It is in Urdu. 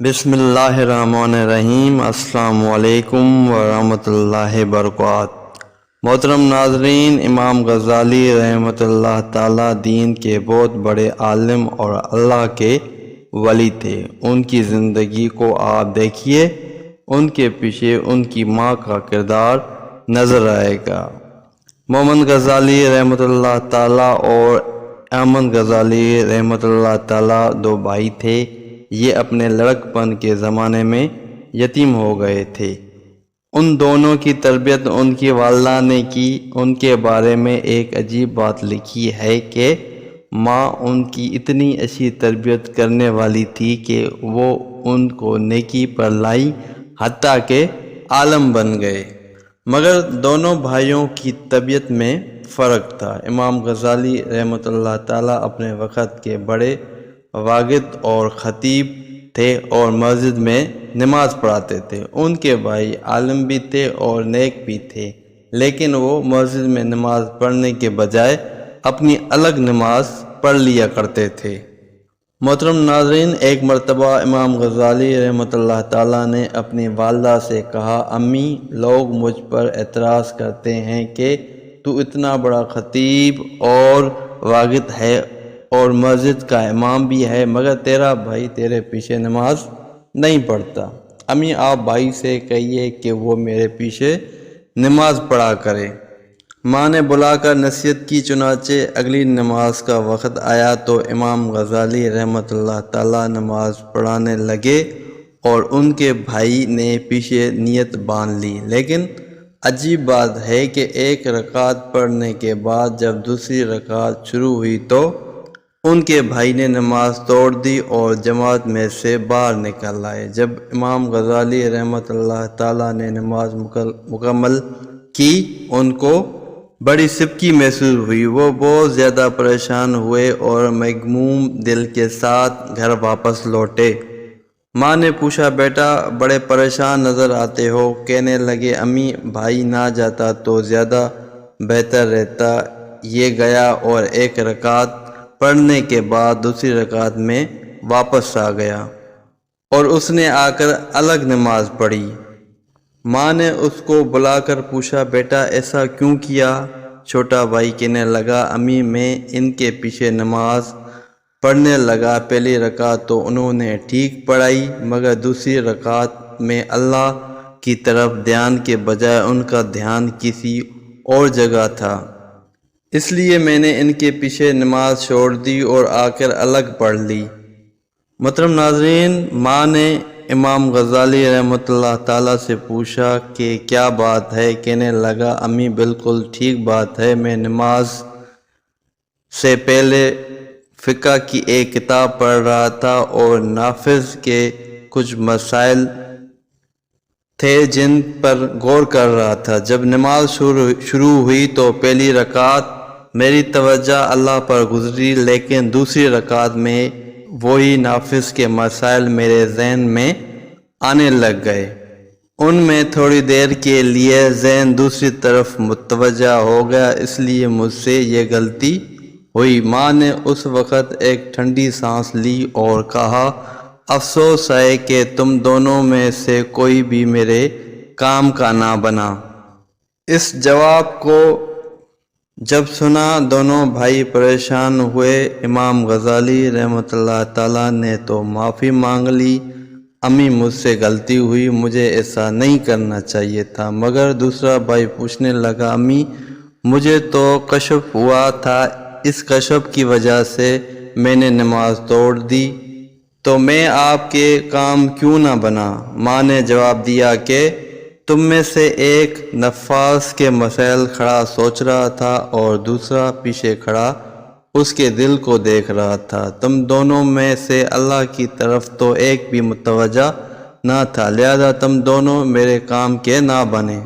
بسم اللہ الرحمن الرحیم۔ السلام علیکم ورحمۃ اللہ وبرکاتہ۔ محترم ناظرین، امام غزالی رحمۃ اللہ تعالیٰ دین کے بہت بڑے عالم اور اللہ کے ولی تھے۔ ان کی زندگی کو آپ دیکھیے، ان کے پیچھے ان کی ماں کا کردار نظر آئے گا۔ محمد غزالی رحمۃ اللہ تعالیٰ اور احمد غزالی رحمۃ اللہ تعالیٰ دو بھائی تھے۔ یہ اپنے لڑکپن کے زمانے میں یتیم ہو گئے تھے۔ ان دونوں کی تربیت ان کی والدہ نے کی۔ ان کے بارے میں ایک عجیب بات لکھی ہے کہ ماں ان کی اتنی اچھی تربیت کرنے والی تھی کہ وہ ان کو نیکی پر لائی، حتیٰ کہ عالم بن گئے۔ مگر دونوں بھائیوں کی طبیعت میں فرق تھا۔ امام غزالی رحمۃ اللہ تعالیٰ اپنے وقت کے بڑے واعظ اور خطیب تھے اور مسجد میں نماز پڑھاتے تھے۔ ان کے بھائی عالم بھی تھے اور نیک بھی تھے، لیکن وہ مسجد میں نماز پڑھنے کے بجائے اپنی الگ نماز پڑھ لیا کرتے تھے۔ محترم ناظرین، ایک مرتبہ امام غزالی رحمۃ اللہ تعالیٰ نے اپنی والدہ سے کہا، امی، لوگ مجھ پر اعتراض کرتے ہیں کہ تو اتنا بڑا خطیب اور واعظ ہے اور مسجد کا امام بھی ہے، مگر تیرا بھائی تیرے پیچھے نماز نہیں پڑھتا۔ امی، آپ بھائی سے کہیے کہ وہ میرے پیچھے نماز پڑھا کرے۔ ماں نے بلا کر نصیحت کی، چنانچہ اگلی نماز کا وقت آیا تو امام غزالی رحمۃ اللہ تعالیٰ نماز پڑھانے لگے اور ان کے بھائی نے پیچھے نیت باندھ لی۔ لیکن عجیب بات ہے کہ ایک رکعت پڑھنے کے بعد جب دوسری رکعت شروع ہوئی تو ان کے بھائی نے نماز توڑ دی اور جماعت میں سے باہر نکل آئے۔ جب امام غزالی رحمۃ اللہ تعالیٰ نے نماز مکمل کی، ان کو بڑی سبکی محسوس ہوئی۔ وہ بہت زیادہ پریشان ہوئے اور مغموم دل کے ساتھ گھر واپس لوٹے۔ ماں نے پوچھا، بیٹا بڑے پریشان نظر آتے ہو؟ کہنے لگے، امی، بھائی نہ جاتا تو زیادہ بہتر رہتا۔ یہ گیا اور ایک رکعت پڑھنے کے بعد دوسری رکعت میں واپس آ گیا اور اس نے آ کر الگ نماز پڑھی۔ ماں نے اس کو بلا کر پوچھا، بیٹا ایسا کیوں کیا؟ چھوٹا بھائی کہنے لگا، امی، میں ان کے پیچھے نماز پڑھنے لگا۔ پہلی رکعت تو انہوں نے ٹھیک پڑھائی، مگر دوسری رکعت میں اللہ کی طرف دھیان کے بجائے ان کا دھیان کسی اور جگہ تھا، اس لیے میں نے ان کے پیچھے نماز چھوڑ دی اور آ کر الگ پڑھ لی۔ محترم ناظرین، ماں نے امام غزالی رحمۃ اللہ تعالیٰ سے پوچھا کہ کیا بات ہے؟ کہنے لگا، امی، بالکل ٹھیک بات ہے۔ میں نماز سے پہلے فقہ کی ایک کتاب پڑھ رہا تھا اور نافذ کے کچھ مسائل تھے جن پر غور کر رہا تھا۔ جب نماز شروع ہوئی تو پہلی رکعت میری توجہ اللہ پر گزری، لیکن دوسری رکعت میں وہی نافذ کے مسائل میرے ذہن میں آنے لگ گئے۔ ان میں تھوڑی دیر کے لیے ذہن دوسری طرف متوجہ ہو گیا، اس لیے مجھ سے یہ غلطی ہوئی۔ ماں نے اس وقت ایک ٹھنڈی سانس لی اور کہا، افسوس ہے کہ تم دونوں میں سے کوئی بھی میرے کام کا نہ بنا۔ اس جواب کو جب سنا دونوں بھائی پریشان ہوئے۔ امام غزالی رحمۃ اللہ تعالیٰ نے تو معافی مانگ لی، امی، مجھ سے غلطی ہوئی، مجھے ایسا نہیں کرنا چاہیے تھا۔ مگر دوسرا بھائی پوچھنے لگا، امی، مجھے تو کشف ہوا تھا، اس کشف کی وجہ سے میں نے نماز توڑ دی، تو میں آپ کے کام کیوں نہ بنا؟ ماں نے جواب دیا کہ تم میں سے ایک نفاذ کے مسائل کھڑا سوچ رہا تھا اور دوسرا پیچھے کھڑا اس کے دل کو دیکھ رہا تھا۔ تم دونوں میں سے اللہ کی طرف تو ایک بھی متوجہ نہ تھا، لہذا تم دونوں میرے کام کے نہ بنے۔